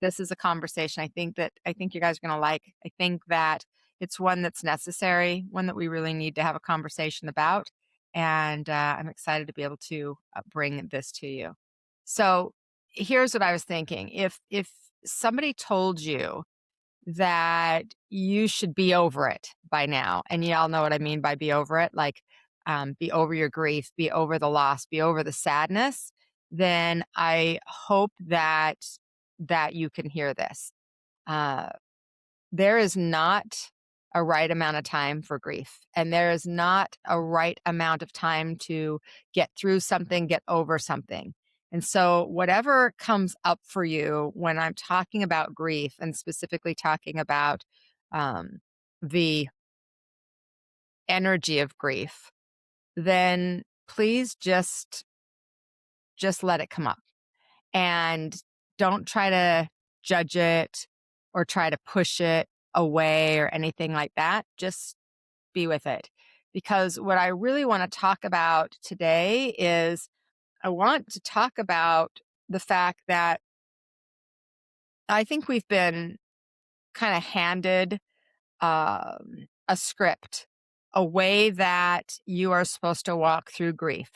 this is a conversation I think you guys are going to like. I think that it's one that's necessary, one that we really need to have a conversation about. And I'm excited to be able to bring this to you. So here's what I was thinking. If somebody told you that you should be over it by now, and y'all know what I mean by be over it, like be over your grief, be over the loss, be over the sadness, then I hope that you can hear this. Uh, there is not a right amount of time for grief, and there is not a right amount of time to get through something, get over something. And so, whatever comes up for you when I'm talking about grief, and specifically talking about um, the energy of grief, then please just let it come up, and don't try to judge it or try to push it away or anything like that. Just be with it. Because what I really want to talk about today is I want to talk about the fact that I think we've been kind of handed a script, a way that you are supposed to walk through grief.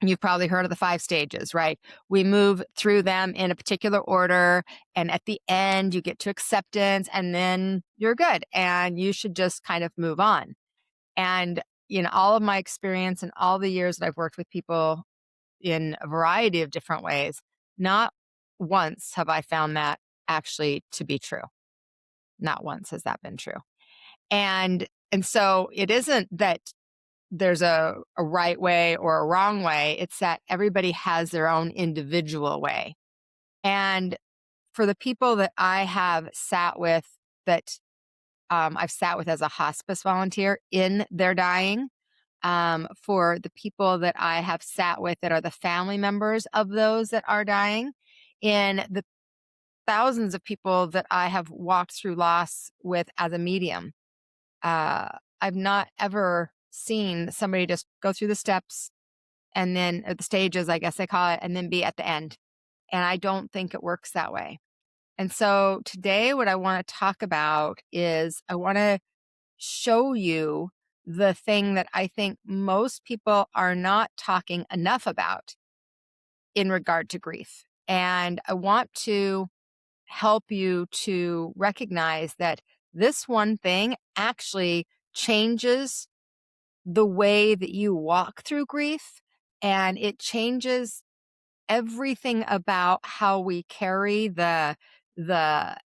You've probably heard of the 5 stages, right? We move through them in a particular order, and at the end, you get to acceptance, and then you're good, and you should just kind of move on. And in all of my experience and all the years that I've worked with people in a variety of different ways, not once have I found that actually to be true. Not once has that been true. And so it isn't that there's a right way or a wrong way. It's that everybody has their own individual way. And for the people that I have sat with, that I've sat with as a hospice volunteer in their dying, for the people that I have sat with that are the family members of those that are dying, in the thousands of people that I have walked through loss with as a medium, I've not ever seen somebody just go through the steps and then, or the stages, I guess they call it, and then be at the end. And I don't think it works that way. And so today, what I want to talk about is I want to show you the thing that I think most people are not talking enough about in regard to grief. And I want to help you to recognize that this one thing actually changes the way that you walk through grief, and it changes everything about how we carry the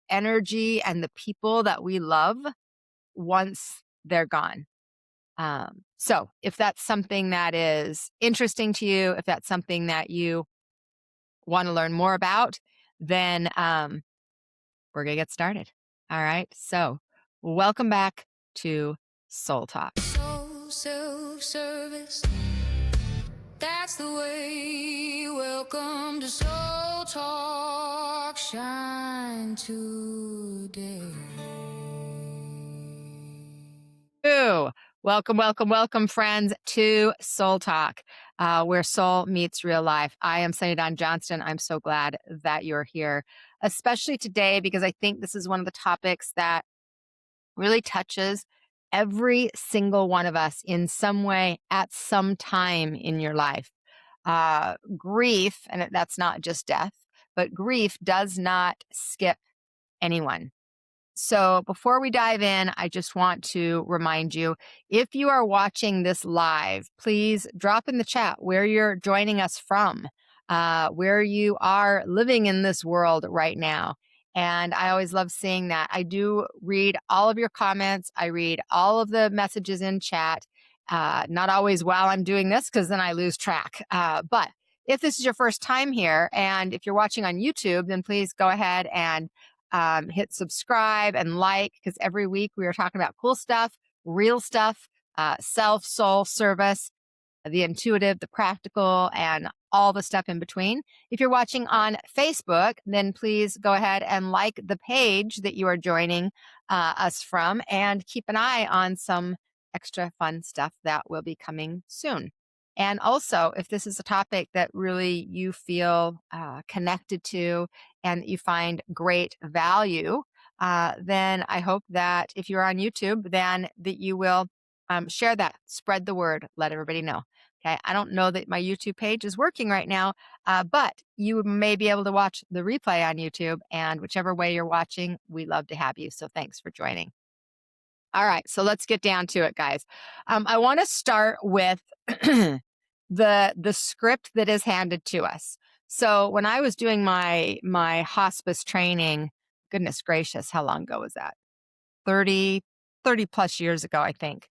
energy and the people that we love once they're gone. So if that's something that is interesting to you, if that's something that you want to learn more about, then we're going to get started. All right. So welcome back to Soul Talk. So self-service, that's the way. Welcome to Soul Talk, shine today. Ooh, welcome, friends, to Soul Talk, where soul meets real life. I am Dawn Johnston. I'm so glad that you're here, especially today, because I think this is one of the topics that really touches every single one of us in some way at some time in your life. Grief, and that's not just death, but grief does not skip anyone. So before we dive in, I just want to remind you, if you are watching this live, please drop in the chat where you're joining us from, where you are living in this world right now. And I always love seeing that. I do read all of your comments. I read all of the messages in chat. Not always while I'm doing this, because then I lose track. But if this is your first time here, and if you're watching on YouTube, then please go ahead and hit subscribe and like, because every week we are talking about cool stuff, real stuff, self, soul, service, the intuitive, the practical, and all the stuff in between. If you're watching on Facebook, then please go ahead and like the page that you are joining us from, and keep an eye on some extra fun stuff that will be coming soon. And also, if this is a topic that really you feel connected to and you find great value, then I hope that if you're on YouTube, then that you will share that, spread the word, let everybody know. Okay. I don't know that my YouTube page is working right now, but you may be able to watch the replay on YouTube. And whichever way you're watching, we love to have you. So thanks for joining. All right. So let's get down to it, guys. I want to start with the script that is handed to us. So when I was doing my hospice training, goodness gracious, how long ago was that? 30 plus years ago, I think.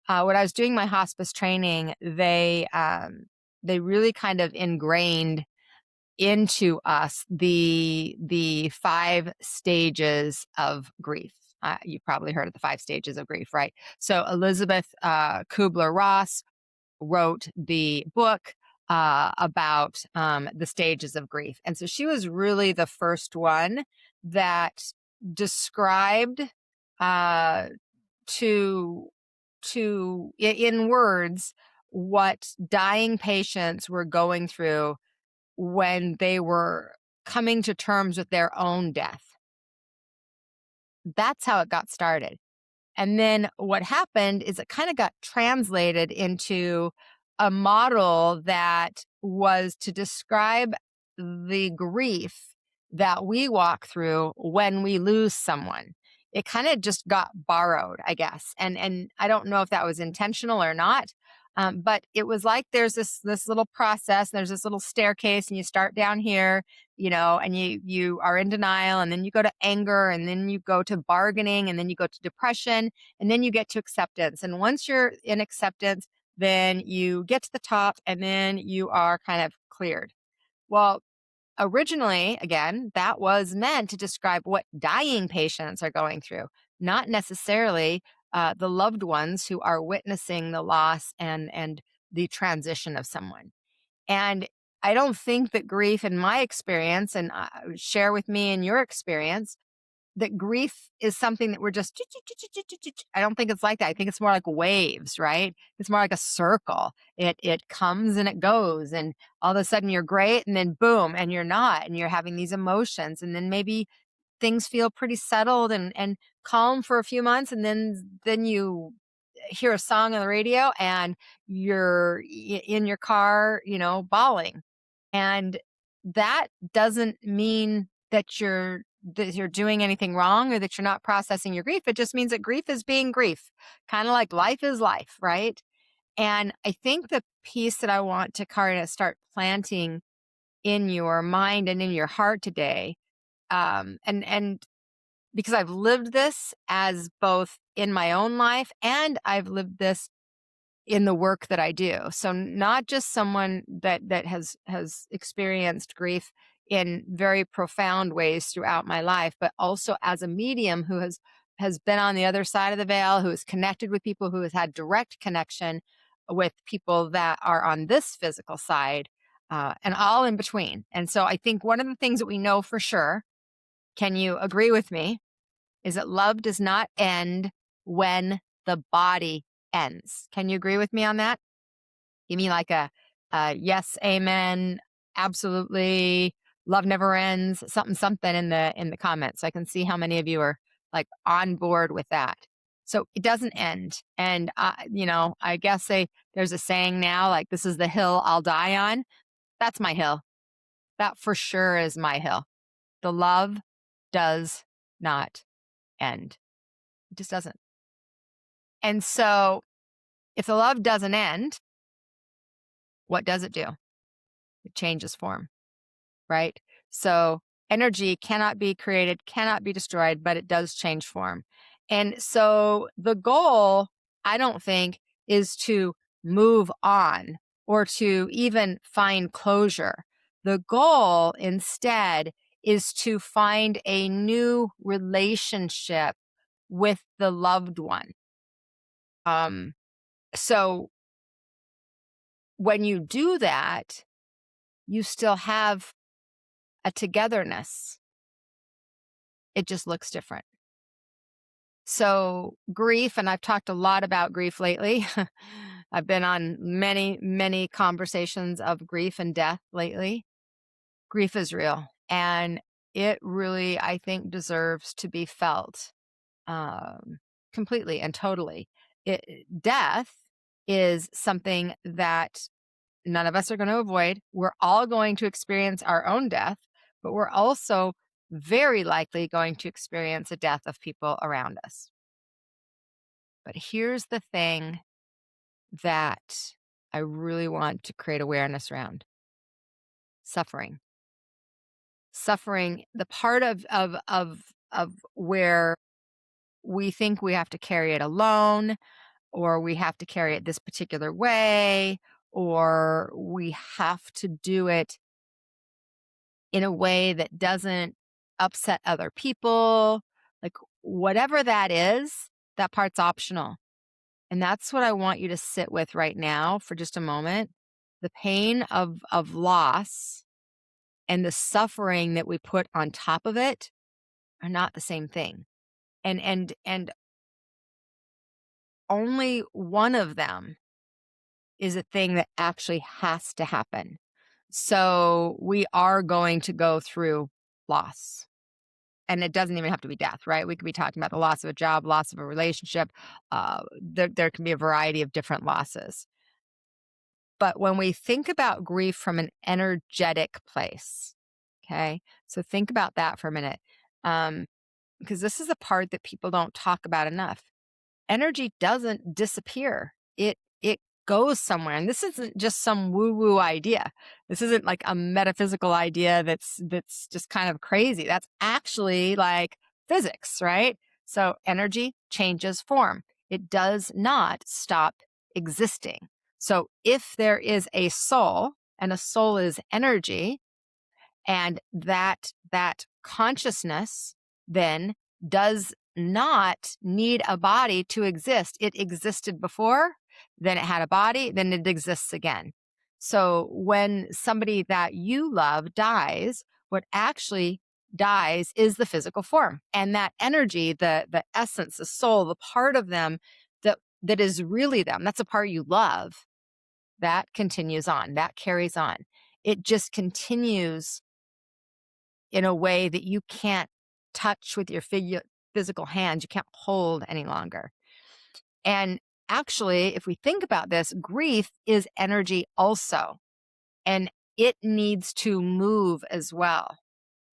When I was doing my hospice training, they really kind of ingrained into us the 5 stages of grief. You've probably heard of the 5 stages of grief, right? So Elizabeth Kubler-Ross wrote the book about the stages of grief, and so she was really the first one that described uh, to in words what dying patients were going through when they were coming to terms with their own death. That's how it got started. And then what happened is it kind of got translated into a model that was to describe the grief that we walk through when we lose someone. It kind of just got borrowed, I guess. And I don't know if that was intentional or not. But it was like there's this little process, there's this little staircase, and you start down here, and you are in denial, and then you go to anger, and then you go to bargaining, and then you go to depression, and then you get to acceptance. And once you're in acceptance, then you get to the top, and then you are kind of cleared. Well, originally, again, that was meant to describe what dying patients are going through, not necessarily the loved ones who are witnessing the loss and the transition of someone. And I don't think that grief, in my experience, and share with me in your experience, that grief is something that we're just I don't think it's like that. I think it's more like waves, right? It's more like a circle. It comes and it goes, and all of a sudden you're great, and then boom, and you're not, and you're having these emotions, and then maybe things feel pretty settled and calm for a few months, and then you hear a song on the radio and you're in your car, bawling. And that doesn't mean that you're doing anything wrong or that you're not processing your grief. It just means that grief is being grief, kind of like life is life, right? And I think the piece that I want to kind of start planting in your mind and in your heart today, and because I've lived this as both in my own life and I've lived this in the work that I do. So not just someone that has experienced grief in very profound ways throughout my life, but also as a medium who has been on the other side of the veil, who has connected with people, who has had direct connection with people that are on this physical side, and all in between. And so I think one of the things that we know for sure, can you agree with me, is that love does not end when the body ends. Can you agree with me on that? Give me like a yes, amen, absolutely, love never ends, something, something in the comments. So I can see how many of you are like on board with that. So it doesn't end. And, I guess there's a saying now, like, this is the hill I'll die on. That's my hill. That for sure is my hill. The love does not end. It just doesn't. And so if the love doesn't end, what does it do? It changes form, right? So energy cannot be created, cannot be destroyed, but it does change form. And so the goal, I don't think, is to move on or to even find closure. The goal instead is to find a new relationship with the loved one. So when you do that, you still have a togetherness. It just looks different. So grief, and I've talked a lot about grief lately. I've been on many, many conversations of grief and death lately. Grief is real, and it really, I think, deserves to be felt um, completely and totally. Death is something that none of us are going to avoid. We're all going to experience our own death, but we're also very likely going to experience the death of people around us. But here's the thing that I really want to create awareness around: suffering. Suffering, the part of where we think we have to carry it alone, or we have to carry it this particular way, or we have to do it in a way that doesn't upset other people. Like, whatever that is, that part's optional. And that's what I want you to sit with right now for just a moment. The pain of loss and the suffering that we put on top of it are not the same thing. And only one of them is a thing that actually has to happen. So we are going to go through loss. And it doesn't even have to be death, right? We could be talking about the loss of a job, loss of a relationship. There can be a variety of different losses. But when we think about grief from an energetic place, okay, so think about that for a minute, because this is a part that people don't talk about enough. Energy doesn't disappear. It goes somewhere. And this isn't just some woo-woo idea. This isn't like a metaphysical idea that's just kind of crazy. That's actually like physics, right? So energy changes form. It does not stop existing. So if there is a soul, and a soul is energy, and that consciousness then does not need a body to exist. It existed before, then it had a body, then it exists again. So when somebody that you love dies, what actually dies is the physical form. And that energy, the essence, the soul, the part of them that is really them, that's a part you love, that continues on, that carries on. It just continues in a way that you can't touch with your physical hands, you can't hold any longer. And actually, if we think about this, grief is energy also, and it needs to move as well.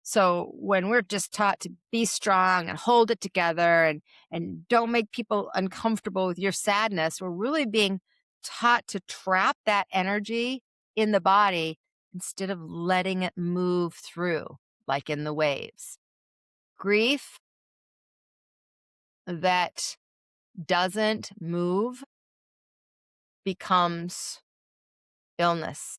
So when we're just taught to be strong and hold it together and don't make people uncomfortable with your sadness, we're really being taught to trap that energy in the body instead of letting it move through, like in the waves. Grief that doesn't move becomes illness.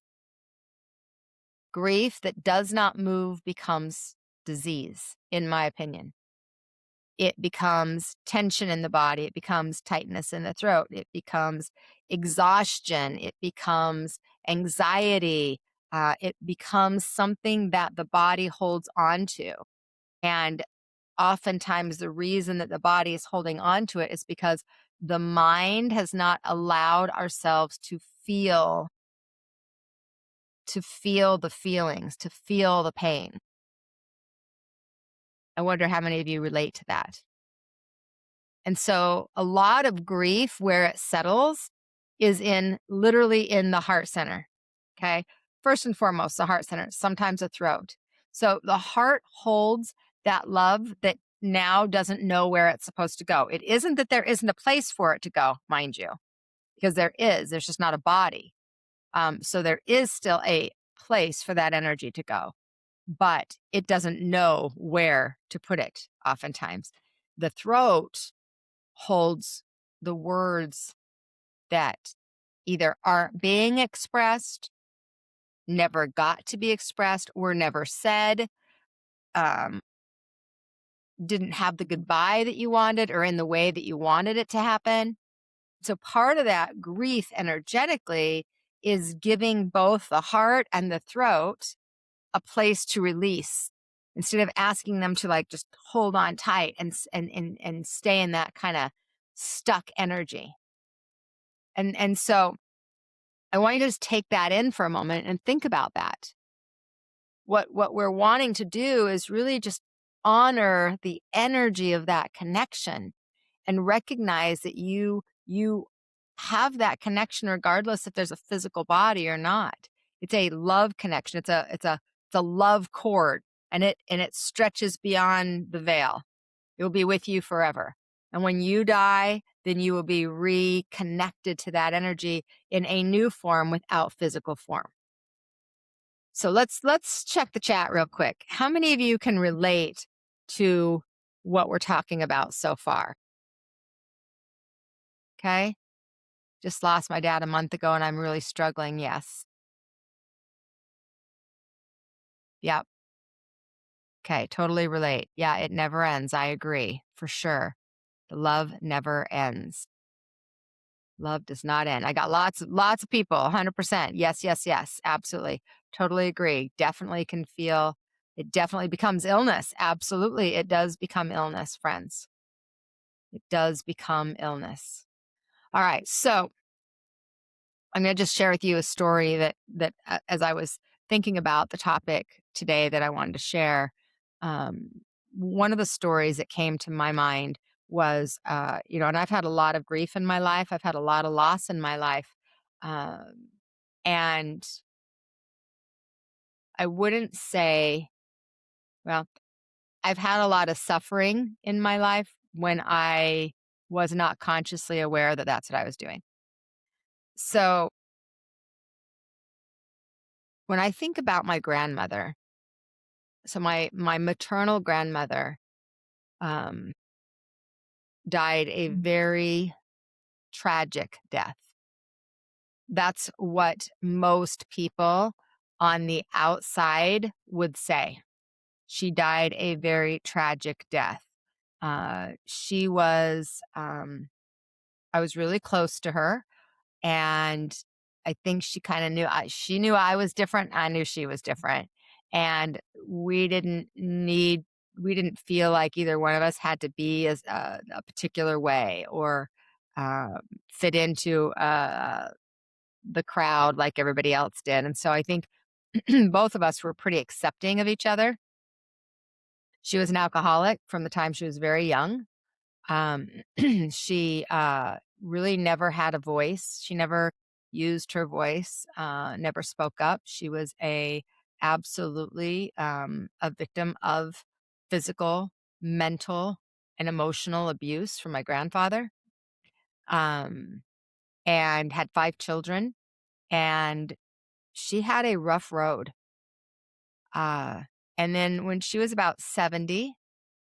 Grief that does not move becomes disease, in my opinion. It becomes tension in the body. It becomes tightness in the throat. It becomes exhaustion. It becomes anxiety. It becomes something that the body holds on to. And oftentimes the reason that the body is holding on to it is because the mind has not allowed ourselves to feel the feelings, to feel the pain. I wonder how many of you relate to that. And so a lot of grief, where it settles, is literally in the heart center. Okay. First and foremost, the heart center, sometimes the throat. So the heart holds that love that now doesn't know where it's supposed to go. It isn't that there isn't a place for it to go, mind you, because there's just not a body. So there is still a place for that energy to go, but it doesn't know where to put it oftentimes. The throat holds the words that either aren't being expressed, never got to be expressed, were never said, um, didn't have the goodbye that you wanted or in the way that you wanted it to happen. So part of that grief energetically is giving both the heart and the throat a place to release instead of asking them to like just hold on tight and stay in that kind of stuck energy. And so I want you to just take that in for a moment and think about that. What we're wanting to do is really just honor the energy of that connection and recognize that you have that connection regardless if there's a physical body or not. It's a love connection. It's a love cord, and it stretches beyond the veil. It will be with you forever. And when you die, then you will be reconnected to that energy in a new form without physical form. So let's check the chat real quick. How many of you can relate to what we're talking about so far? Okay? Just lost my dad a month ago and I'm really struggling. Yes. Yep. Okay, totally relate. Yeah, it never ends. I agree. For sure. The love never ends. Love does not end. I got lots of people, 100%. Yes, yes, yes. Absolutely. Totally agree. Definitely can feel it definitely becomes illness. Absolutely. It does become illness, friends. It does become illness. All right. So, I'm going to just share with you a story that as I was thinking about the topic today that I wanted to share, um, one of the stories that came to my mind was, and I've had a lot of grief in my life. I've had a lot of loss in my life, um, and I wouldn't say, well, I've had a lot of suffering in my life when I was not consciously aware that that's what I was doing. So when I think about my grandmother, so my maternal grandmother um, died a very tragic death. That's what most people on the outside would say. She died a very tragic death. She was, I was really close to her. And I think she kinda knew she knew I was different, I knew she was different, and we didn't feel like either one of us had to be as a particular way or, fit into, the crowd like everybody else did, and so I think both of us were pretty accepting of each other. She was an alcoholic from the time she was very young. Um, she really never had a voice. She never used her voice, never spoke up. She was absolutely a victim of physical, mental, and emotional abuse from my grandfather, um, and had 5 children. And she had a rough road. Uh, and then when she was about 70,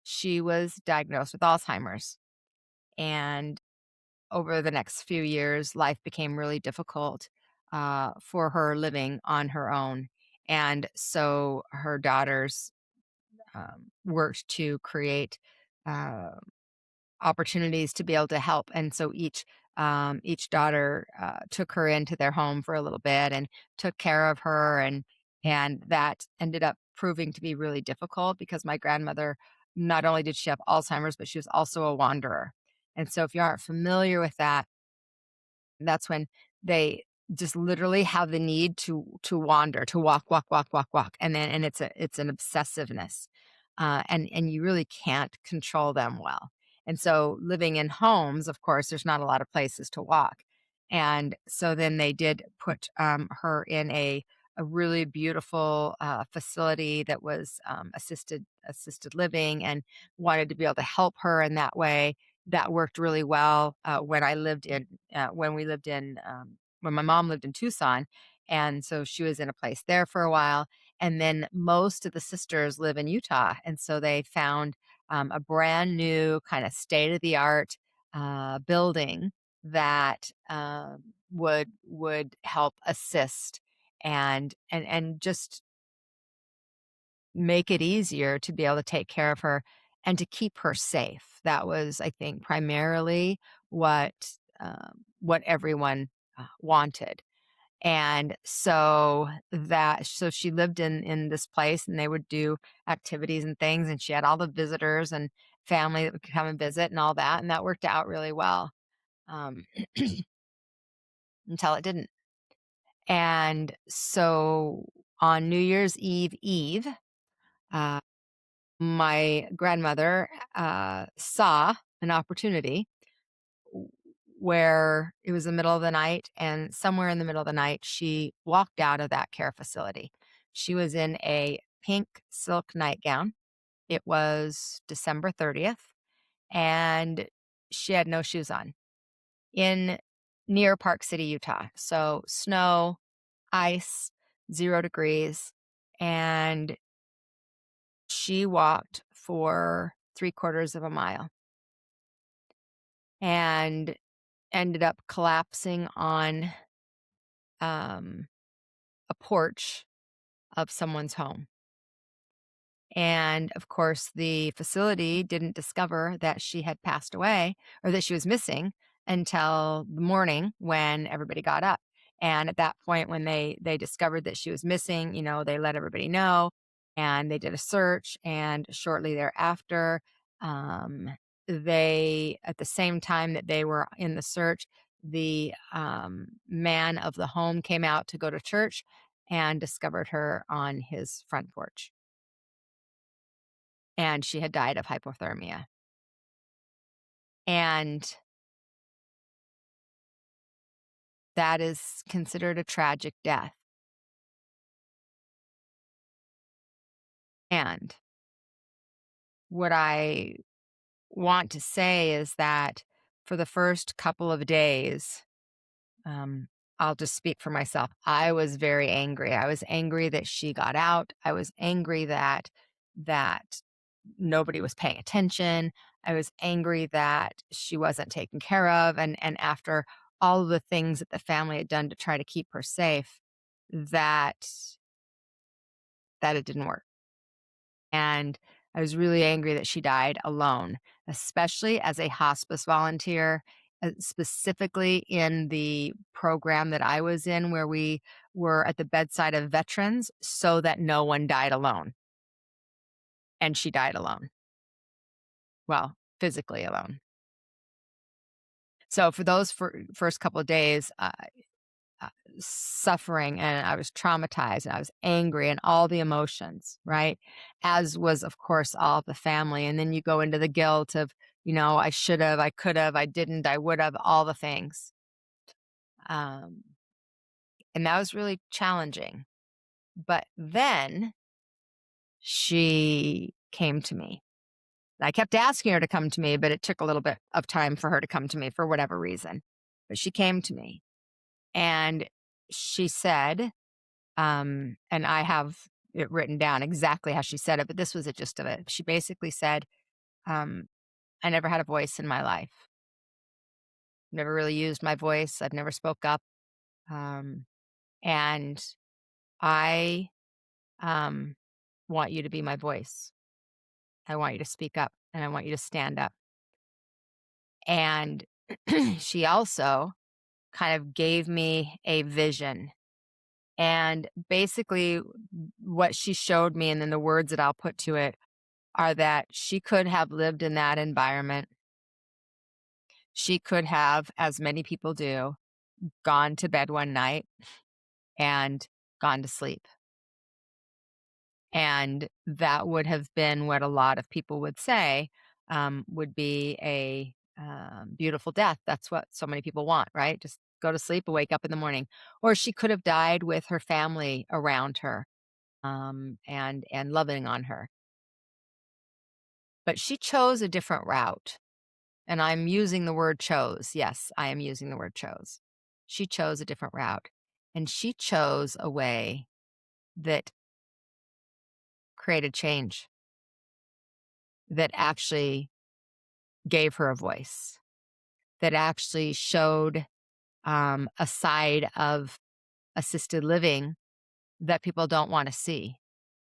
she was diagnosed with Alzheimer's. And over the next few years, life became really difficult for her living on her own. And so her daughters worked to create uh, opportunities to be able to help. And so each daughter took her into their home for a little bit and took care of her, and that ended up proving to be really difficult because my grandmother, not only did she have Alzheimer's, but she was also a wanderer. And so if you aren't familiar with that, that's when they just literally have the need to wander, to walk, walk, walk, walk, walk, and it's an obsessiveness, and you really can't control them well. And so, living in homes, of course, there's not a lot of places to walk, and so then they did put her in a really beautiful facility that was assisted living, and wanted to be able to help her in that way. That worked really well when we lived in when my mom lived in Tucson, and so she was in a place there for a while. And then most of the sisters live in Utah, and so they found a brand new kind of state of the art building that would help assist and just make it easier to be able to take care of her and to keep her safe. That was, I think, primarily what what everyone wanted. And so she lived in this place, and they would do activities and things, and she had all the visitors and family that would come and visit and all that, and that worked out really well. Um, until it didn't. And so on New Year's Eve, uh, my grandmother saw an opportunity where it was the middle of the night, and somewhere in the middle of the night, she walked out of that care facility. She was in a pink silk nightgown. It was December 30th, and she had no shoes on in near Park City, Utah. So snow, ice, 0 degrees. And she walked for 3/4 of a mile and ended up collapsing on um, a porch of someone's home. And of course, the facility didn't discover that she had passed away or that she was missing until the morning when everybody got up. And at that point, when they discovered that she was missing, they let everybody know, and they did a search. And shortly thereafter, um, they at the same time that they were in the search, the man of the home came out to go to church and discovered her on his front porch, and she had died of hypothermia. And that is considered a tragic death. And what I want to say is that for the first couple of days, um, I'll just speak for myself. I was very angry. I was angry that she got out. I was angry that nobody was paying attention. I was angry that she wasn't taken care of, and after all of the things that the family had done to try to keep her safe, that it didn't work. And I was really angry that she died alone, especially as a hospice volunteer, specifically in the program that I was in, where we were at the bedside of veterans so that no one died alone. And she died alone. Well, physically alone. So for those first couple of days, uh, suffering, and I was traumatized, and I was angry, and all the emotions, right? As was, of course, all the family. And then you go into the guilt of, I should have, I could have, I didn't, I would have, all the things. Um, and that was really challenging. But then she came to me. I kept asking her to come to me, but it took a little bit of time for her to come to me for whatever reason. But she came to me, and she said, and I have it written down exactly how she said it, but this was the gist of it. She basically said, um, I never had a voice in my life. Never really used my voice. I've never spoke up. Um, and I um, want you to be my voice. I want you to speak up, and I want you to stand up. And she also kind of gave me a vision. And basically, what she showed me, and then the words that I'll put to it, are that she could have lived in that environment. She could have, as many people do, gone to bed one night and gone to sleep. And that would have been what a lot of people would say would be a beautiful death. That's what so many people want, right? Just go to sleep and wake up in the morning. Or she could have died with her family around her, and loving on her. But she chose a different route. And I'm using the word chose. Yes, I am using the word chose. She chose a different route. And she chose a way that created change, that actually gave her a voice, that actually showed a side of assisted living that people don't want to see,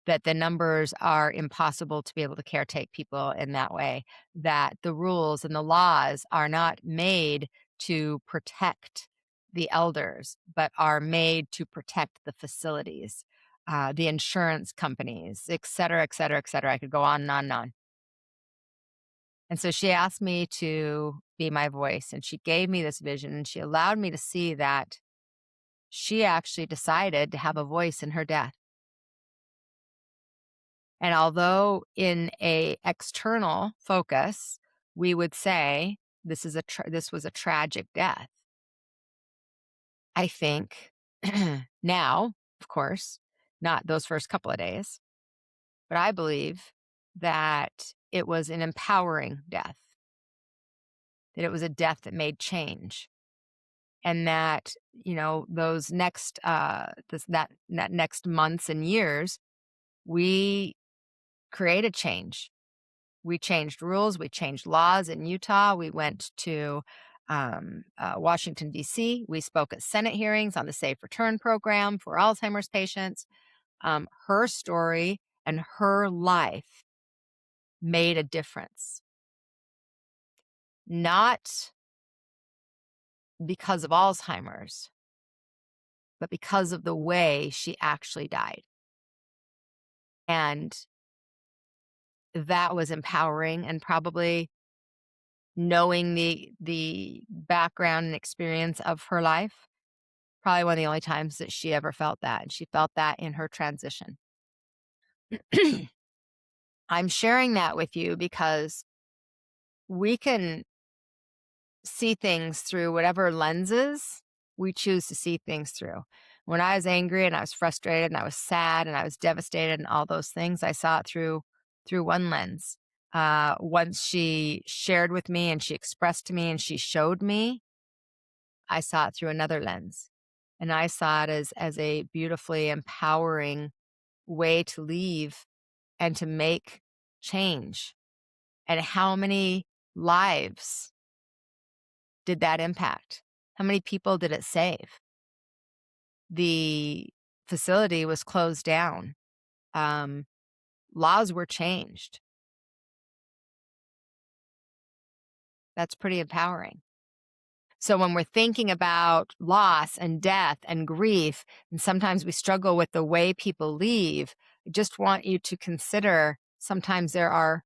that the numbers are impossible to be able to caretake people in that way, that the rules and the laws are not made to protect the elders, but are made to protect the facilities, the insurance companies, et cetera, et cetera, et cetera. I could go on and on and on. And so she asked me to be my voice, and she gave me this vision, and she allowed me to see that she actually decided to have a voice in her death. And although in a external focus, we would say this was a tragic death. I think now, of course, not those first couple of days, but I believe that it was an empowering death, that it was a death that made change. And that, those next that next months and years, we created change. We changed rules, we changed laws in Utah. We went to Washington, D.C. We spoke at Senate hearings on the Safe Return program for Alzheimer's patients. Her story and her life made a difference, not because of Alzheimer's, but because of the way she actually died. And that was empowering, and probably knowing the background and experience of her life, probably one of the only times that she ever felt that, and she felt that in her transition. I'm sharing that with you because we can see things through whatever lenses we choose to see things through. When I was angry and I was frustrated and I was sad and I was devastated and all those things, I saw it through one lens. Once she shared with me and she expressed to me and she showed me, I saw it through another lens. And I saw it as a beautifully empowering way to leave and to make change. And how many lives did that impact? How many people did it save? The facility was closed down. Laws were changed. That's pretty empowering. So when we're thinking about loss and death and grief, and sometimes we struggle with the way people leave, I just want you to consider sometimes there are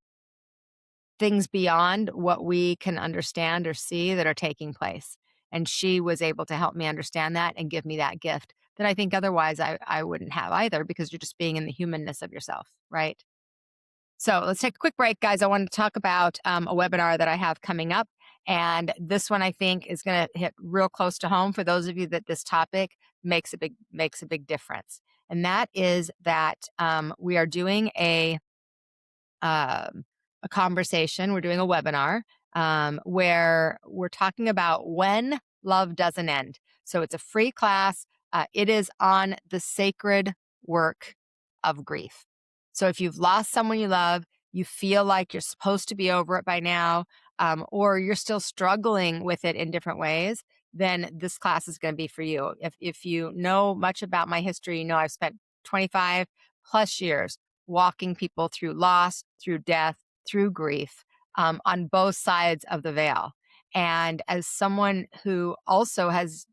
things beyond what we can understand or see that are taking place. And she was able to help me understand that and give me that gift that I think otherwise I wouldn't have either, because you're just being in the humanness of yourself, right? So let's take a quick break, guys. I wanted to talk about a webinar that I have coming up. And this one I think is going to hit real close to home for those of you that this topic makes a big difference. And that is that we are doing a conversation. We're doing a webinar where we're talking about when love doesn't end. So it's a free class. It is on the sacred work of grief. So if you've lost someone you love, you feel like you're supposed to be over it by now, or you're still struggling with it in different ways, then this class is going to be for you. If you know much about my history, you know I've spent 25 plus years walking people through loss, through death, through grief, on both sides of the veil. And as someone who also has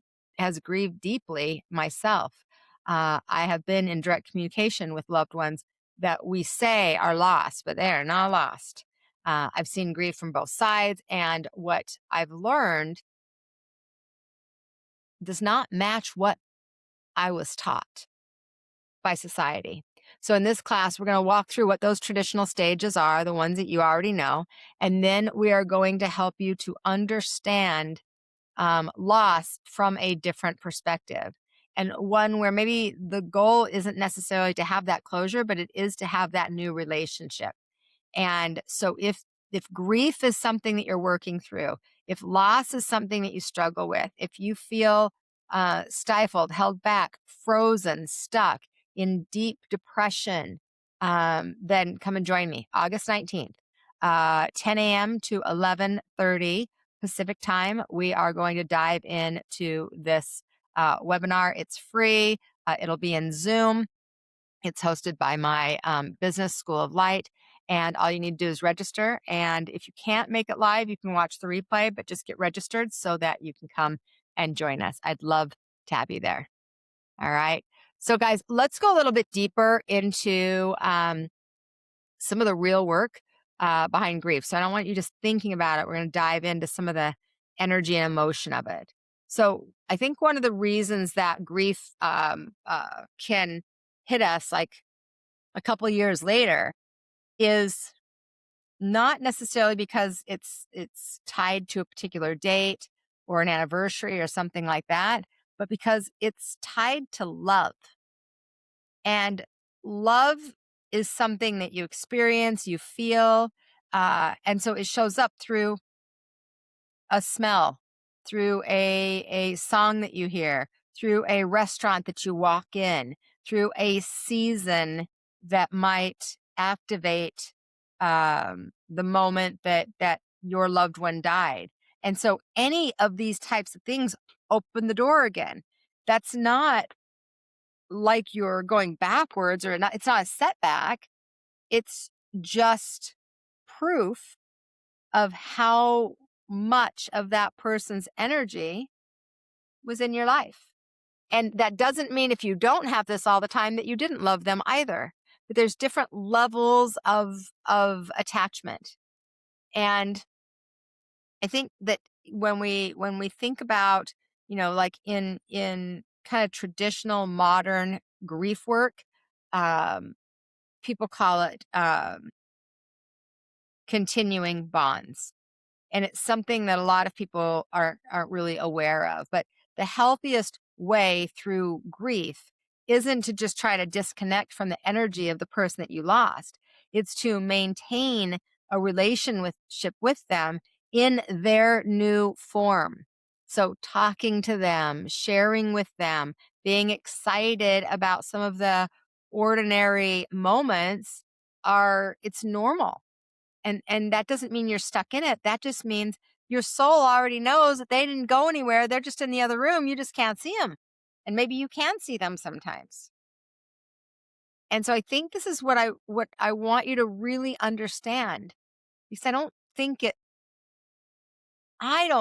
grieved deeply myself, I have been in direct communication with loved ones that we say are lost, but they are not lost. I've seen grief from both sides, and what I've learned does not match what I was taught by society. So in this class, we're going to walk through what those traditional stages are, the ones that you already know, and then we are going to help you to understand loss from a different perspective, and one where maybe the goal isn't necessarily to have that closure, but it is to have that new relationship. And so if grief is something that you're working through, if loss is something that you struggle with, if you feel stifled, held back, frozen, stuck in deep depression, then come and join me August 19th, 10 a.m. to 11:30 Pacific time. We are going to dive into this webinar. It's free. It'll be in Zoom. It's hosted by my business School of Light. And all you need to do is register. And if you can't make it live, you can watch the replay, but just get registered so that you can come and join us. I'd love to have you there. All right. So, guys, let's go a little bit deeper into some of the real work behind grief. So, I don't want you just thinking about it. We're going to dive into some of the energy and emotion of it. So I think one of the reasons that grief can hit us like a couple years later is not necessarily because it's tied to a particular date or an anniversary or something like that, but because it's tied to love. And love is something that you experience, you feel, and so it shows up through a smell, through a song that you hear, through a restaurant that you walk in, through a season that might activate the moment that your loved one died. And so any of these types of things open the door again. That's not like you're going backwards or not, it's not a setback. It's just proof of how much of that person's energy was in your life. And that doesn't mean if you don't have this all the time that you didn't love them either. But there's different levels of attachment. And I think that when we think about, like in kind of traditional modern grief work, um, people call it continuing bonds. And it's something that a lot of people aren't really aware of. But the healthiest way through grief isn't to just try to disconnect from the energy of the person that you lost. It's to maintain a relationship with them in their new form. So talking to them, sharing with them, being excited about some of the ordinary moments it's normal, and that doesn't mean you're stuck in it. That just means your soul already knows that they didn't go anywhere. They're just in the other room. You just can't see them. And maybe you can see them sometimes. And so I think this is what I want you to really understand. Because I don't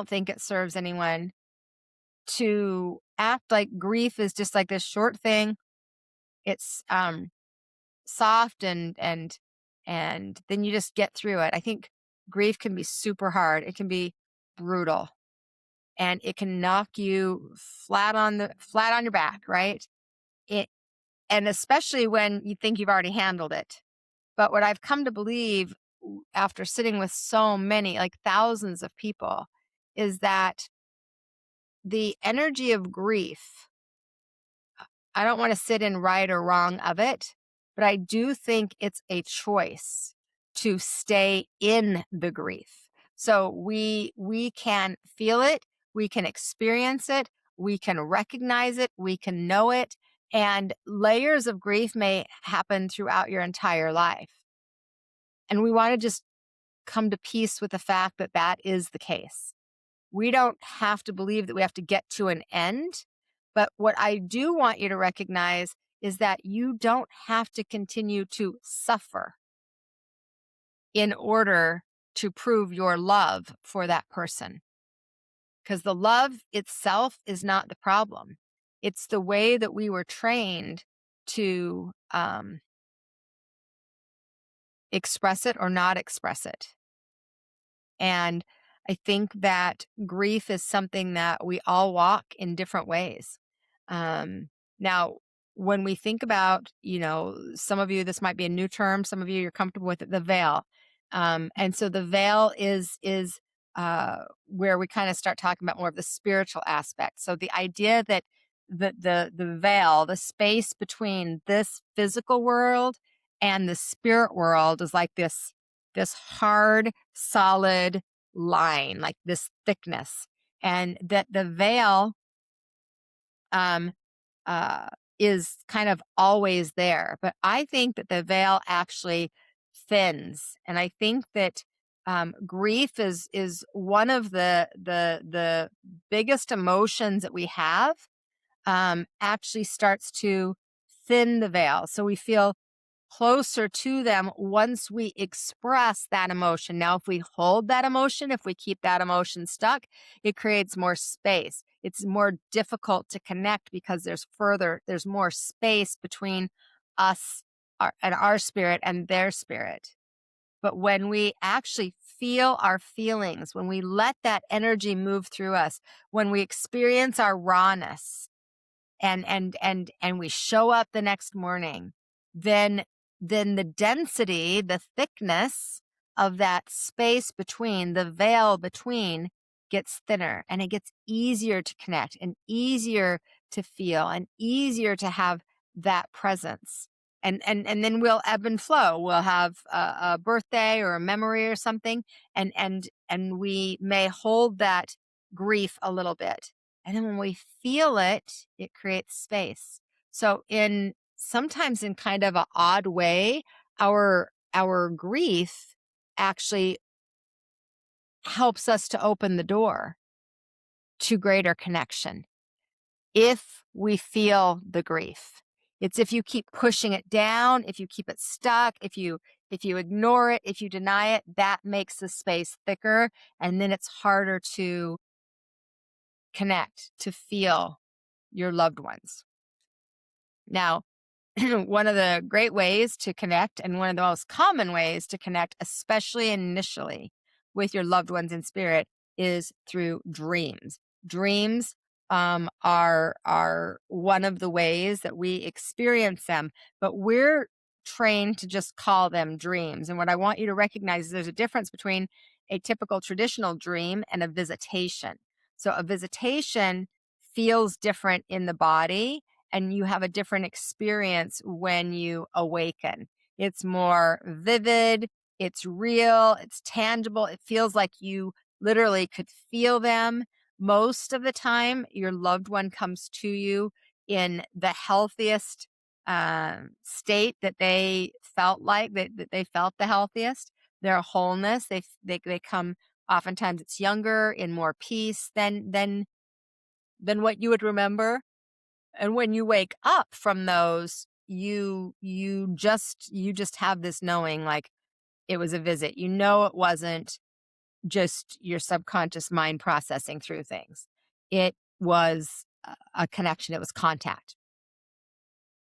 think it serves anyone to act like grief is just like this short thing. It's soft and then you just get through it. I think grief can be super hard. It can be brutal, and it can knock you flat on your back, right? It And especially when you think you've already handled it. But what I've come to believe after sitting with so many, like thousands of people, is that the energy of grief, I don't want to sit in right or wrong of it, but I do think it's a choice to stay in the grief. So we can feel it, we can experience it, we can recognize it, we can know it, and layers of grief may happen throughout your entire life. And we want to just come to peace with the fact that that is the case. We don't have to believe that we have to get to an end. But what I do want you to recognize is that you don't have to continue to suffer in order to prove your love for that person. Because the love itself is not the problem. It's the way that we were trained to express it or not express it. And I think that grief is something that we all walk in different ways. Now, when we think about, some of you, this might be a new term, some of you, you're comfortable with it, the veil. And so the veil is where we kind of start talking about more of the spiritual aspect. So the idea that the veil, the space between this physical world and the spirit world is like this hard, solid line, like this thickness, and that the veil um, uh, is kind of always there. But I think that the veil actually thins, and I think that grief is one of the biggest emotions that we have. Actually starts to thin the veil, so we feel closer to them once we express that emotion. Now, if we hold that emotion, if we keep that emotion stuck, it creates more space. It's more difficult to connect because there's more space between us and our spirit and their spirit. But when we actually feel our feelings, when we let that energy move through us, when we experience our rawness, and we show up the next morning, then the density, the thickness of that space between, the veil between, gets thinner, and it gets easier to connect and easier to feel and easier to have that presence. And then we'll ebb and flow. We'll have a birthday or a memory or something, and we may hold that grief a little bit, and then when we feel it, it creates space. So in sometimes in kind of an odd way, our grief actually helps us to open the door to greater connection if we feel the grief. It's if you keep pushing it down, if you keep it stuck, if you ignore it, if you deny it, that makes the space thicker, and then it's harder to connect, to feel your loved ones. Now, one of the great ways to connect, and one of the most common ways to connect, especially initially with your loved ones in spirit, is through dreams. Dreams are one of the ways that we experience them, but we're trained to just call them dreams. And what I want you to recognize is there's a difference between a typical traditional dream and a visitation. So a visitation feels different in the body, and you have a different experience when you awaken. It's more vivid, it's real, it's tangible. It feels like you literally could feel them. Most of the time, your loved one comes to you in the healthiest state that they felt like, that they felt the healthiest, their wholeness. They come, oftentimes it's younger, in more peace than what you would remember. And when you wake up from those, you just have this knowing, like, it was a visit. You know, it wasn't just your subconscious mind processing through things. It was a connection. It was contact.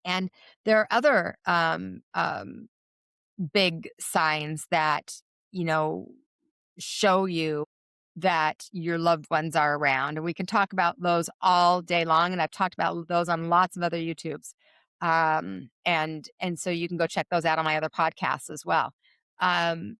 And there are other big signs that, you know, show you that your loved ones are around. And we can talk about those all day long. And I've talked about those on lots of other YouTubes. And so you can go check those out on my other podcasts as well. Um,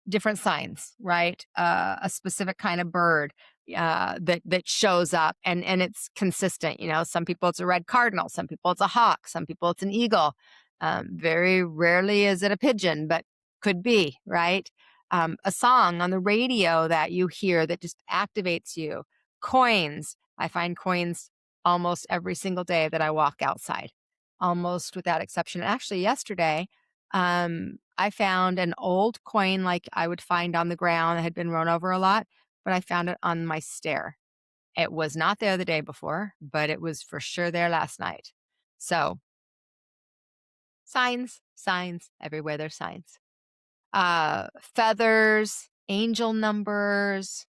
Different signs, right? A specific kind of bird that shows up, and it's consistent. You know, some people it's a red cardinal, some people it's a hawk, some people it's an eagle. Very rarely is it a pigeon, but could be, right? A song on the radio that you hear that just activates you. Coins. I find coins almost every single day that I walk outside, almost without exception. Actually, yesterday, I found an old coin like I would find on the ground that had been run over a lot, but I found it on my stair. It was not there the day before, but it was for sure there last night. So, signs, signs, everywhere there's signs. Feathers, angel numbers,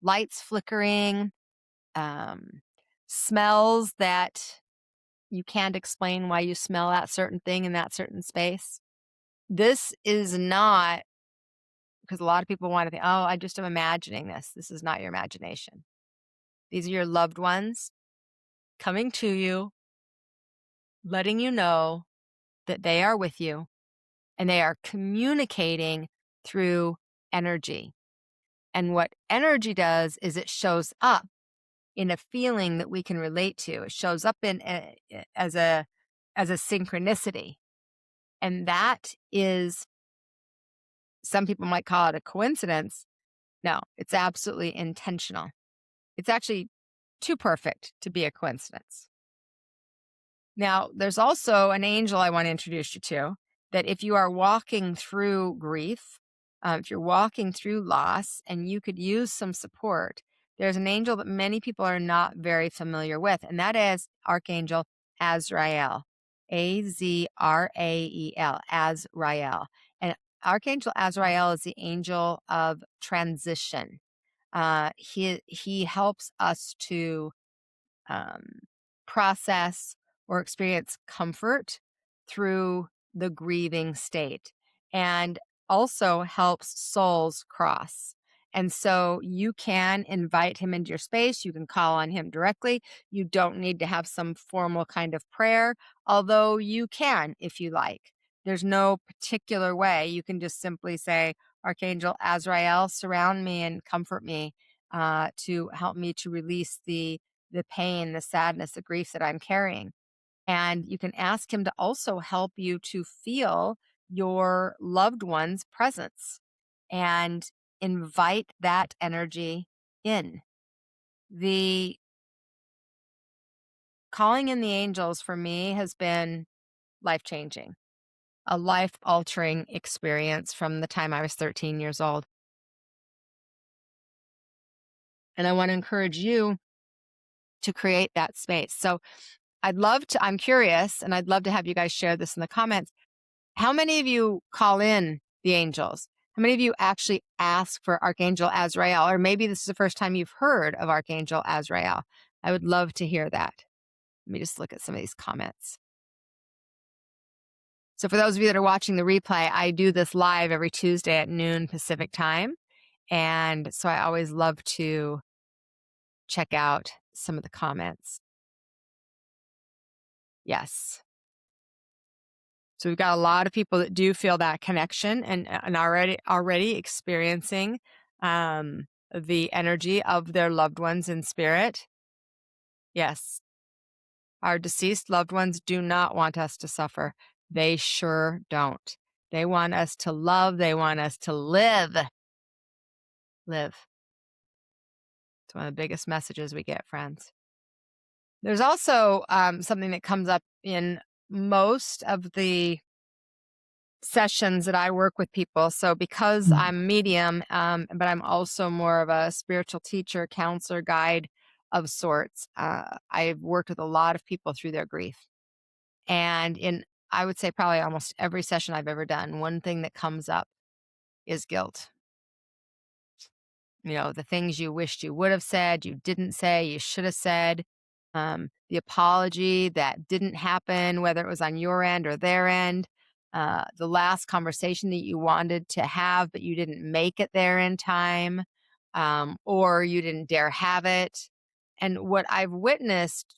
lights flickering, um, smells that you can't explain why you smell that certain thing in that certain space. This is not, because a lot of people want to think, oh, I just am imagining this. This is not your imagination. These are your loved ones coming to you, letting you know that they are with you, and they are communicating through energy. And what energy does is it shows up in a feeling that we can relate to. It shows up as a synchronicity. And that is, some people might call it a coincidence. No, it's absolutely intentional. It's actually too perfect to be a coincidence. Now, there's also an angel I want to introduce you to, that if you are walking through grief, if you're walking through loss and you could use some support, there's an angel that many people are not very familiar with, and that is Archangel Azrael. Azrael, Azrael. And Archangel Azrael is the angel of transition. He helps us to um, process or experience comfort through the grieving state. And also helps souls cross. And so you can invite him into your space. You can call on him directly. You don't need to have some formal kind of prayer, although you can if you like. There's no particular way. You can just simply say, Archangel Azrael, surround me and comfort me, to help me to release the pain, the sadness, the grief that I'm carrying. And you can ask him to also help you to feel your loved one's presence and invite that energy in. The calling in the angels for me has been life changing, a life altering experience from the time I was 13 years old. And I want to encourage you to create that space. So I'm curious, and I'd love to have you guys share this in the comments. How many of you call in the angels? How many of you actually ask for Archangel Azrael? Or maybe this is the first time you've heard of Archangel Azrael. I would love to hear that. Let me just look at some of these comments. So, for those of you that are watching the replay, I do this live every Tuesday at noon Pacific time. And so I always love to check out some of the comments. Yes. So we've got a lot of people that do feel that connection and already experiencing the energy of their loved ones in spirit. Yes, our deceased loved ones do not want us to suffer. They sure don't. They want us to love. They want us to live. Live. It's one of the biggest messages we get, friends. There's also something that comes up in most of the sessions that I work with people. So because I'm a medium, but I'm also more of a spiritual teacher, counselor, guide of sorts, I've worked with a lot of people through their grief. And I would say probably almost every session I've ever done, one thing that comes up is guilt. The things you wished you would have said, you didn't say, you should have said, the apology that didn't happen, whether it was on your end or their end, the last conversation that you wanted to have, but you didn't make it there in time, or you didn't dare have it. And what I've witnessed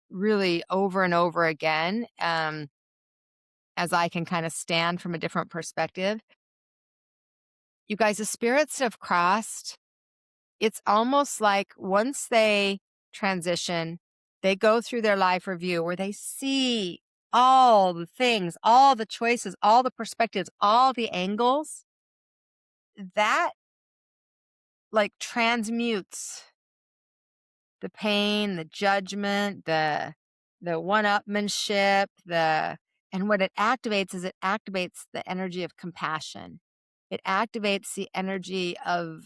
really over and over again, as I can kind of stand from a different perspective, you guys, the spirits that have crossed, it's almost like once they transition, they go through their life review where they see all the things, all the choices, all the perspectives, all the angles. That like transmutes the pain, the judgment, the one-upmanship, and what it activates is it activates the energy of compassion. It activates the energy of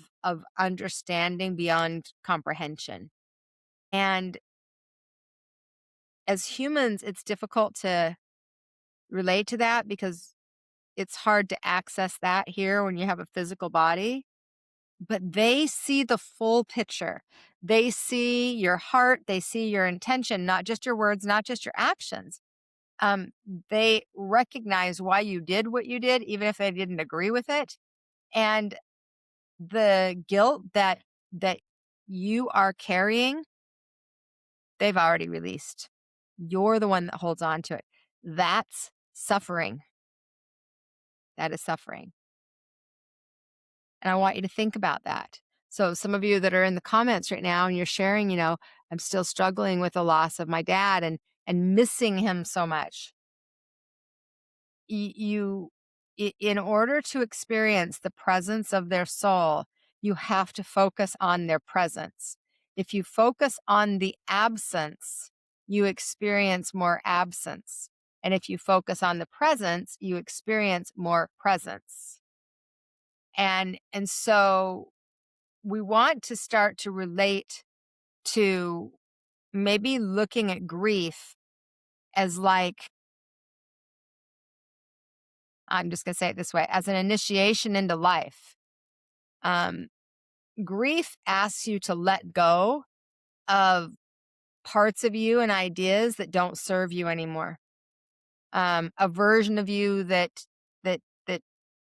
understanding beyond comprehension. And as humans, it's difficult to relate to that because it's hard to access that here when you have a physical body. But they see the full picture. They see your heart, they see your intention, not just your words, not just your actions. They recognize why you did what you did, even if they didn't agree with it. And the guilt that you are carrying, they've already released. You're the one that holds on to it. That's suffering. That is suffering. And I want you to think about that. So some of you that are in the comments right now and you're sharing, I'm still struggling with the loss of my dad and missing him so much. In order to experience the presence of their soul, you have to focus on their presence. If you focus on the absence, you experience more absence. And if you focus on the presence, you experience more presence. And so we want to start to relate to maybe looking at grief as like, I'm just going to say it this way, as an initiation into life. Grief asks you to let go of parts of you and ideas that don't serve you anymore. A version of you that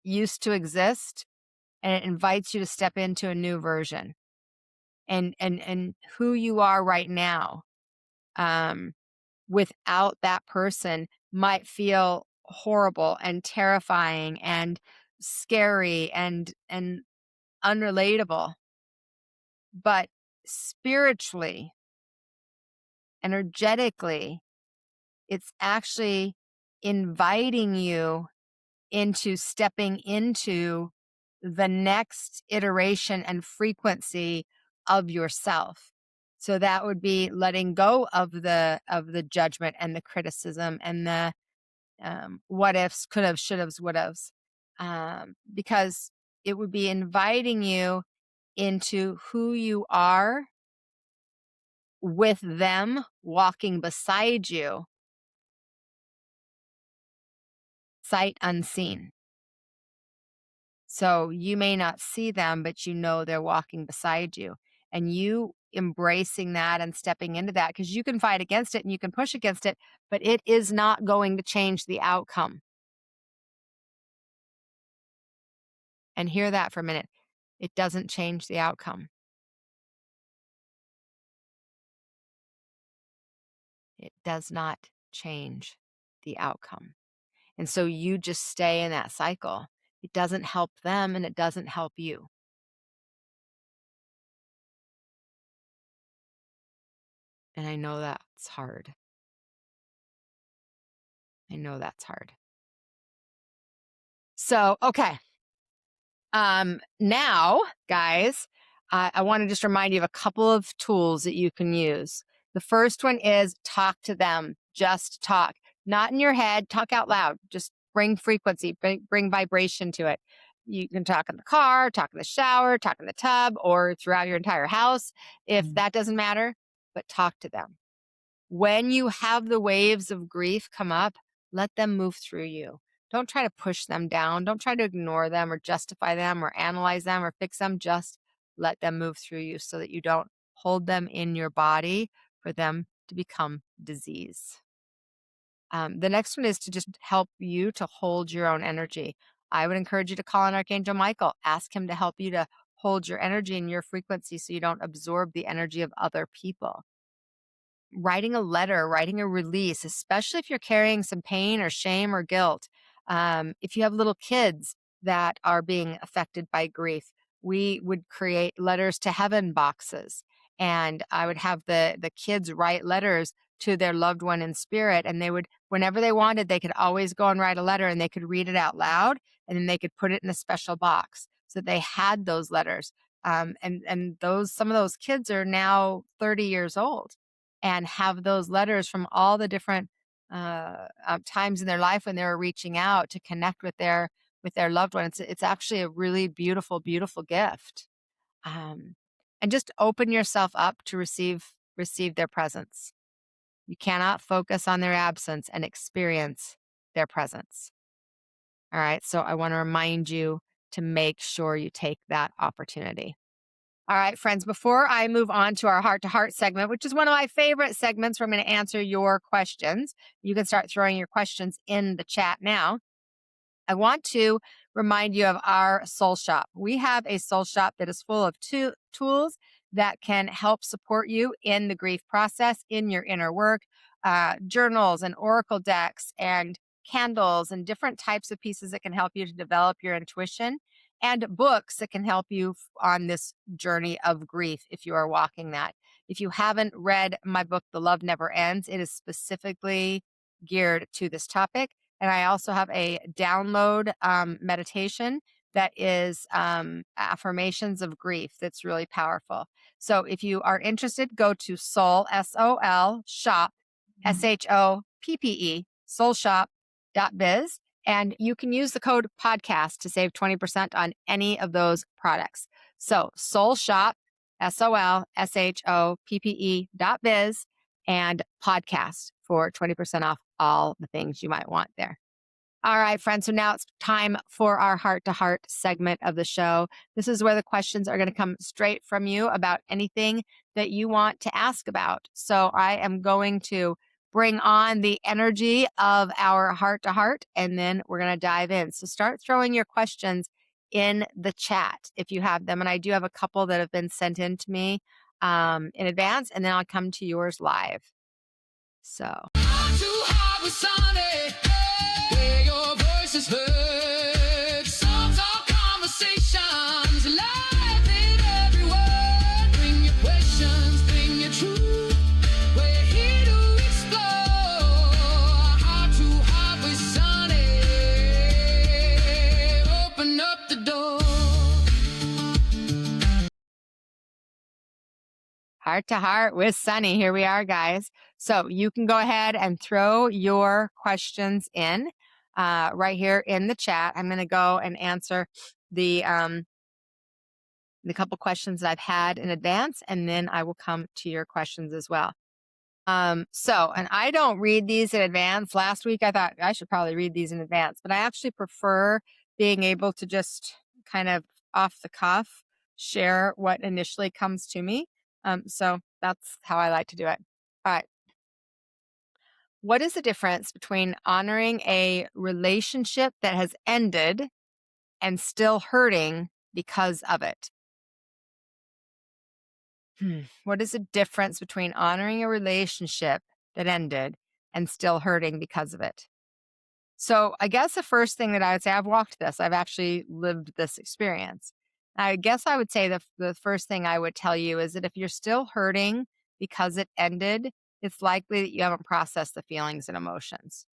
used to exist, and it invites you to step into a new version and who you are right now. Um, Without that person might feel horrible and terrifying and scary and unrelatable, but spiritually, energetically, it's actually inviting you into stepping into the next iteration and frequency of yourself. So that would be letting go of the judgment and the criticism and the what ifs, could have, should haves, would haves, because it would be inviting you into who you are with them walking beside you, sight unseen. So you may not see them, but you know they're walking beside you. And you embracing that and stepping into that, because you can fight against it and you can push against it, but it is not going to change the outcome. And hear that for a minute. It doesn't change the outcome. It does not change the outcome. And so you just stay in that cycle. It doesn't help them and it doesn't help you. And I know that's hard. I know that's hard. So, okay. Now, guys, I want to just remind you of a couple of tools that you can use. The first one is talk to them. Just talk, not in your head, talk out loud. Just bring frequency, bring vibration to it. You can talk in the car, talk in the shower, talk in the tub, or throughout your entire house. If that doesn't matter, but talk to them. When you have the waves of grief come up, let them move through you. Don't try to push them down. Don't try to ignore them or justify them or analyze them or fix them. Just let them move through you so that you don't hold them in your body for them to become disease. The next one is to just help you to hold your own energy. I would encourage you to call on Archangel Michael. Ask him to help you to hold your energy and your frequency so you don't absorb the energy of other people. Writing a letter, writing a release, especially if you're carrying some pain or shame or guilt. If you have little kids that are being affected by grief, we would create letters to heaven boxes. And I would have the kids write letters to their loved one in spirit. And they would, whenever they wanted, they could always go and write a letter and they could read it out loud and then they could put it in a special box. So they had those letters. And those, some of those kids are now 30 years old and have those letters from all the different times in their life when they were reaching out to connect with their loved one. It's actually a really beautiful, beautiful gift. And just open yourself up to receive their presence. You cannot focus on their absence and experience their presence. All right. So I want to remind you to make sure you take that opportunity. All right, friends, before I move on to our heart to heart segment, which is one of my favorite segments where I'm going to answer your questions, you can start throwing your questions in the chat now. I want to remind you of our soul shop. We have a soul shop that is full of tools that can help support you in the grief process, in your inner work, journals and oracle decks and candles and different types of pieces that can help you to develop your intuition, and books that can help you on this journey of grief if you are walking that. If you haven't read my book, The Love Never Ends, it is specifically geared to this topic. And I also have a download meditation that is affirmations of grief that's really powerful. So if you are interested, go to Soul, SOL, shop, SHOPPE, soulshop.biz. And you can use the code podcast to save 20% on any of those products. So Soul Shop, SOLSHOPPE.biz, and podcast for 20% off all the things you might want there. All right, friends. So now it's time for our heart to heart segment of the show. This is where the questions are going to come straight from you about anything that you want to ask about. So I am going to bring on the energy of our heart to heart, and then we're going to dive in. So start throwing your questions in the chat if you have them. And I do have a couple that have been sent in to me in advance, and then I'll come to yours live. So. Heart to heart with Sonny, where your voice is heard. Songs are conversations, live in every word. Bring your questions, bring your truth. We're here to explore. Heart to heart with Sonny, open up the door. Heart to heart with Sunny. Here we are, guys. So you can go ahead and throw your questions in right here in the chat. I'm going to go and answer the couple questions that I've had in advance, and then I will come to your questions as well. And I don't read these in advance. Last week, I thought I should probably read these in advance, but I actually prefer being able to just kind of off the cuff share what initially comes to me. So that's how I like to do it. All right. What is the difference between honoring a relationship that has ended and still hurting because of it? What is the difference between honoring a relationship that ended and still hurting because of it? So I guess the first thing that I would say, I've walked this, I've actually lived this experience. I guess I would say the first thing I would tell you is that if you're still hurting because it ended, it's likely that you haven't processed the feelings and emotions.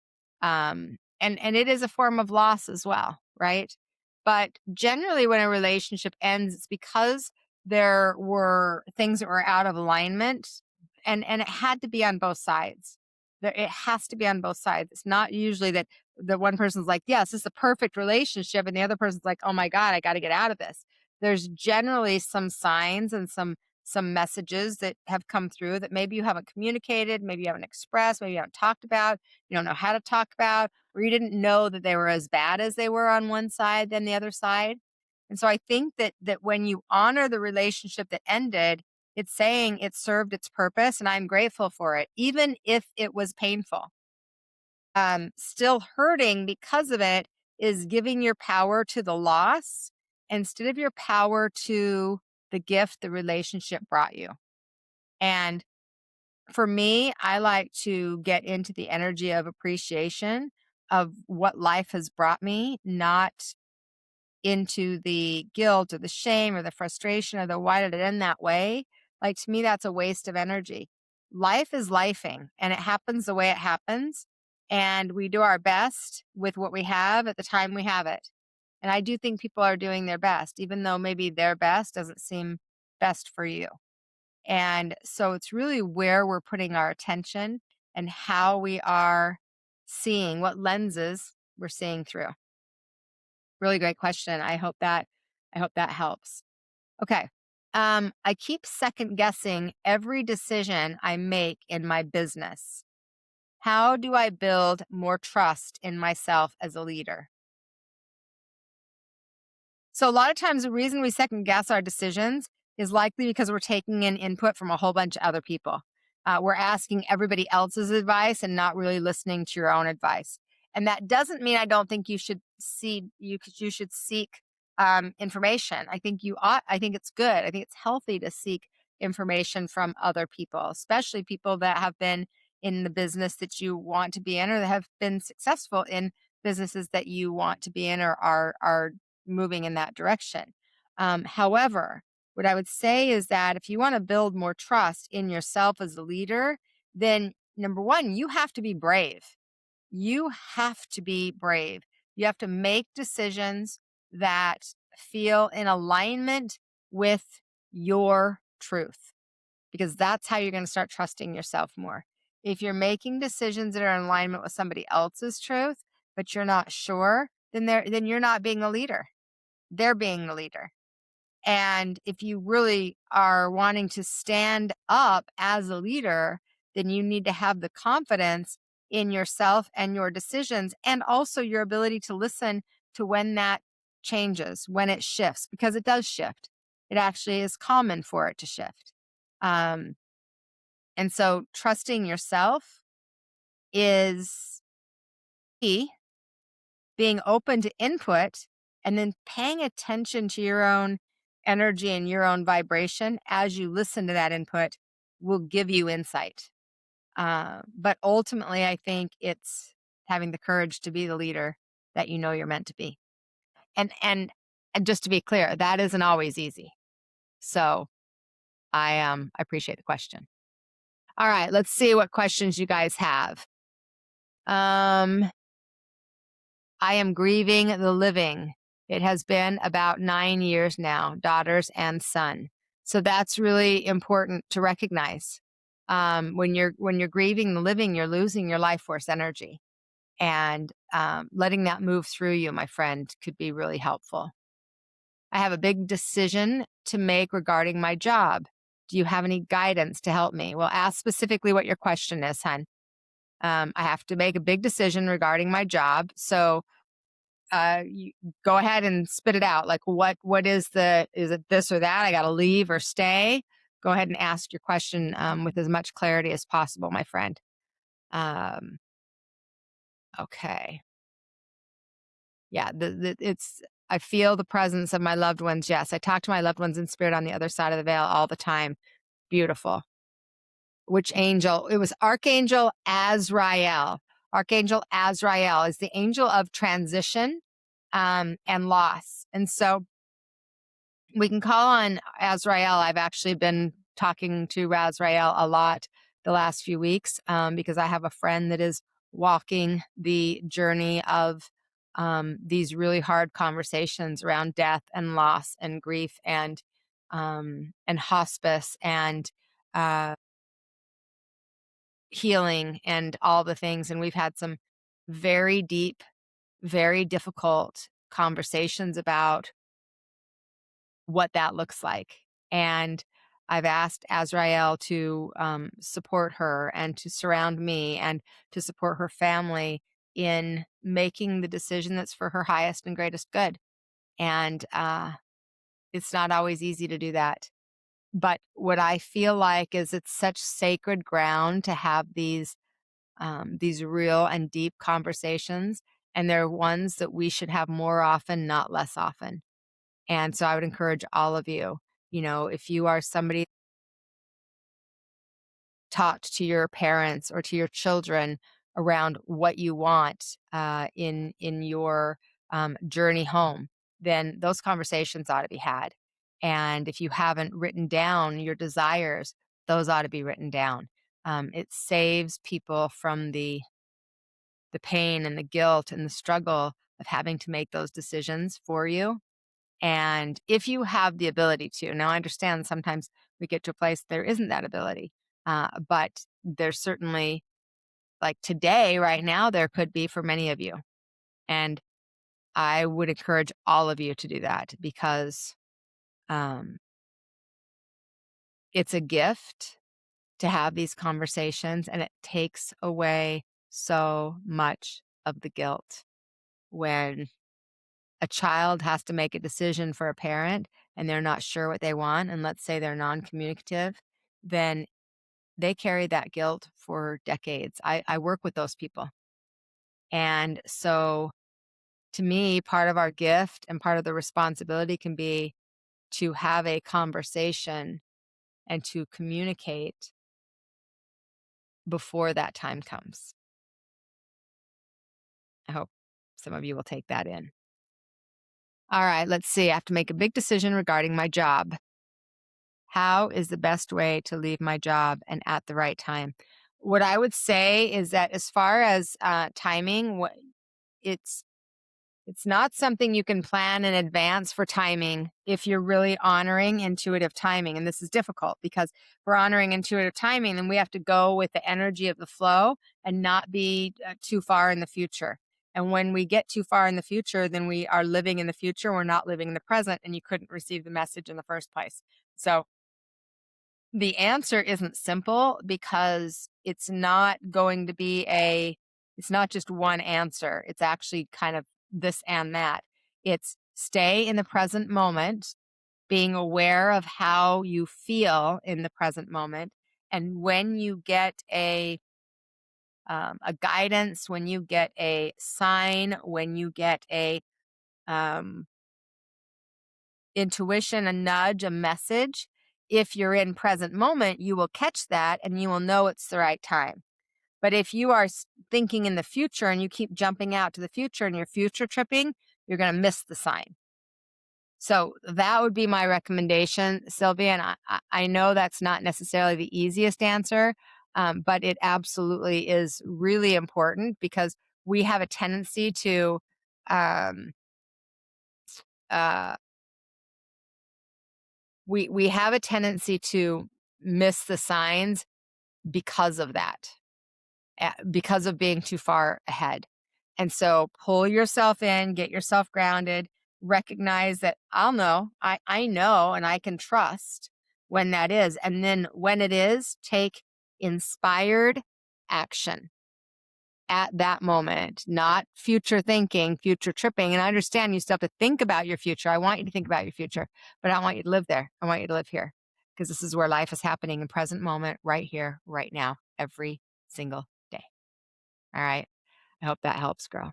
And it is a form of loss as well, right? But generally, when a relationship ends, it's because there were things that were out of alignment, and it had to be on both sides. It has to be on both sides. It's not usually that the one person's like, yes, this is a perfect relationship, and the other person's like, oh my God, I got to get out of this. There's generally some signs and some messages that have come through that maybe you haven't communicated, maybe you haven't expressed, maybe you haven't talked about, you don't know how to talk about, or you didn't know that they were as bad as they were on one side than the other side. And so I think that when you honor the relationship that ended, it's saying it served its purpose, and I'm grateful for it, even if it was painful. Still hurting because of it is giving your power to the loss instead of your power to the gift the relationship brought you. And for me, I like to get into the energy of appreciation of what life has brought me, not into the guilt or the shame or the frustration or the why did it end that way. Like, to me, that's a waste of energy. Life is lifing, and it happens the way it happens. And we do our best with what we have at the time we have it. And I do think people are doing their best, even though maybe their best doesn't seem best for you. And so it's really where we're putting our attention and how we are seeing, what lenses we're seeing through. Really great question. I hope that helps. Okay. I keep second guessing every decision I make in my business. How do I build more trust in myself as a leader? So a lot of times the reason we second guess our decisions is likely because we're taking in input from a whole bunch of other people. We're asking everybody else's advice and not really listening to your own advice. And that doesn't mean I don't think you should should seek information. I think you ought. I think it's good. I think it's healthy to seek information from other people, especially people that have been in the business that you want to be in, or that have been successful in businesses that you want to be in, or are moving in that direction. However, what I would say is that if you want to build more trust in yourself as a leader, then number one, you have to be brave. You have to be brave. You have to make decisions that feel in alignment with your truth, because that's how you're going to start trusting yourself more. If you're making decisions that are in alignment with somebody else's truth, but you're not sure, then you're not being a leader. They're being the leader. And if you really are wanting to stand up as a leader, then you need to have the confidence in yourself and your decisions, and also your ability to listen to when that changes, when it shifts, because it does shift. It actually is common for it to shift. And so trusting yourself is key, being open to input, and then paying attention to your own energy and your own vibration as you listen to that input will give you insight. But ultimately, I think it's having the courage to be the leader that you know you're meant to be. And just to be clear, that isn't always easy. So I appreciate the question. All right, let's see what questions you guys have. I am grieving the living. It has been about 9 years now, daughters and son. So that's really important to recognize. When you're grieving the living, you're losing your life force energy, and letting that move through you, my friend, could be really helpful. I have a big decision to make regarding my job. Do you have any guidance to help me? Well, ask specifically what your question is, hon. I have to make a big decision regarding my job. So you go ahead and spit it out. Like, what is it this or that? I got to leave or stay? Go ahead and ask your question with as much clarity as possible, my friend. Um, okay. Yeah, I feel the presence of my loved ones. Yes, I talk to my loved ones in spirit on the other side of the veil all the time. Beautiful. Which angel? It was Archangel Azrael. Archangel Azrael is the angel of transition and loss. And so we can call on Azrael. I've actually been talking to Azrael a lot the last few weeks because I have a friend that is walking the journey of these really hard conversations around death and loss and grief and hospice and uh, healing and all the things. And we've had some very deep, very difficult conversations about what that looks like. And I've asked Azrael to support her and to surround me and to support her family in making the decision that's for her highest and greatest good. And it's not always easy to do that. But what I feel like is it's such sacred ground to have these real and deep conversations. And they're ones that we should have more often, not less often. And so I would encourage all of you, if you are somebody taught to your parents or to your children around what you want in your journey home, then those conversations ought to be had. And if you haven't written down your desires, those ought to be written down. It saves people from the pain and the guilt and the struggle of having to make those decisions for you. And if you have the ability to, now I understand sometimes we get to a place there isn't that ability, but there's certainly, like today, right now, there could be for many of you. And I would encourage all of you to do that because um, it's a gift to have these conversations and it takes away so much of the guilt when a child has to make a decision for a parent and they're not sure what they want, and let's say they're non-communicative, then they carry that guilt for decades. I work with those people. And so to me, part of our gift and part of the responsibility can be to have a conversation and to communicate before that time comes. I hope some of you will take that in. All right, let's see. I have to make a big decision regarding my job. How is the best way to leave my job and at the right time? What I would say is that as far as timing, it's it's not something you can plan in advance for timing if you're really honoring intuitive timing. And this is difficult because if we're honoring intuitive timing, then we have to go with the energy of the flow and not be too far in the future. And when we get too far in the future, then we are living in the future. We're not living in the present, and you couldn't receive the message in the first place. So the answer isn't simple because it's not just one answer. It's actually kind of this and that. It's stay in the present moment, being aware of how you feel in the present moment. And when you get a guidance, when you get a sign, when you get a um, intuition, a nudge, a message, if you're in present moment, you will catch that and you will know it's the right time. But if you are thinking in the future and you keep jumping out to the future and you're future tripping, you're going to miss the sign. So that would be my recommendation, Sylvia. And I know that's not necessarily the easiest answer, but it absolutely is really important because we have a tendency to um, uh, we have a tendency to miss the signs because of that, because of being too far ahead. And so pull yourself in, get yourself grounded, recognize that I know, and I can trust when that is. And then when it is, take inspired action at that moment, not future thinking, future tripping. And I understand you still have to think about your future. I want you to think about your future, but I don't want you to live there. I want you to live here because this is where life is happening in present moment, right here, right now, every single day. All right. I hope that helps, girl.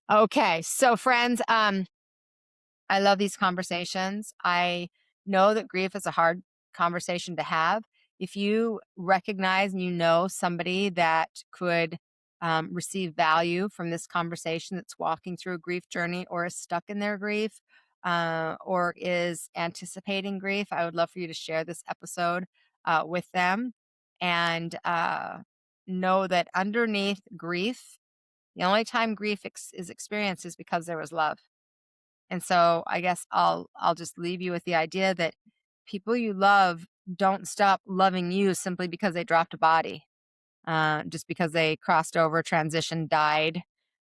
Okay. So friends, I love these conversations. I know that grief is a hard conversation to have. If you recognize and you know somebody that could receive value from this conversation, that's walking through a grief journey or is stuck in their grief, or is anticipating grief, I would love for you to share this episode with them and know that underneath grief, the only time grief is experienced is because there was love. And so I guess I'll just leave you with the idea that people you love don't stop loving you simply because they dropped a body, just because they crossed over, transition, died.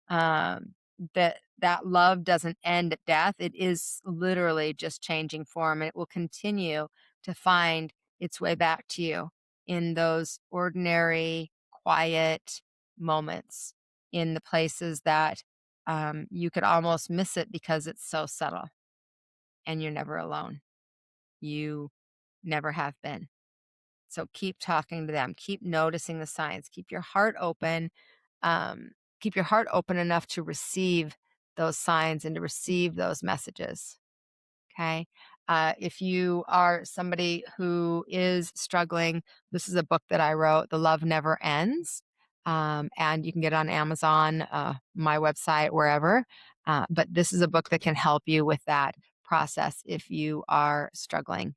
Um, that love doesn't end at death. It is literally just changing form, and it will continue to find its way back to you in those ordinary, quiet moments, in the places that you could almost miss it because it's so subtle, and you're never alone. You never have been. So keep talking to them, keep noticing the signs, keep your heart open, um, keep your heart open enough to receive those signs and to receive those messages. Okay. If you are somebody who is struggling, this is a book that I wrote, The Love Never Ends. And you can get it on Amazon, my website, wherever. But this is a book that can help you with that process if you are struggling.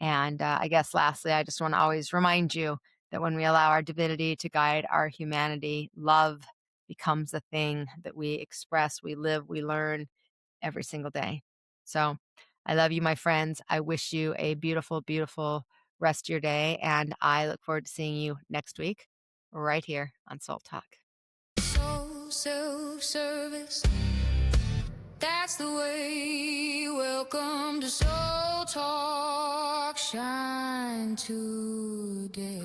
And I guess lastly, I just want to always remind you that when we allow our divinity to guide our humanity, love becomes the thing that we express, we live, we learn every single day. So I love you, my friends. I wish you a beautiful, beautiful rest of your day. And I look forward to seeing you next week right here on Soltalk. So self-service, that's the way. Welcome to Soul Talk, shine today.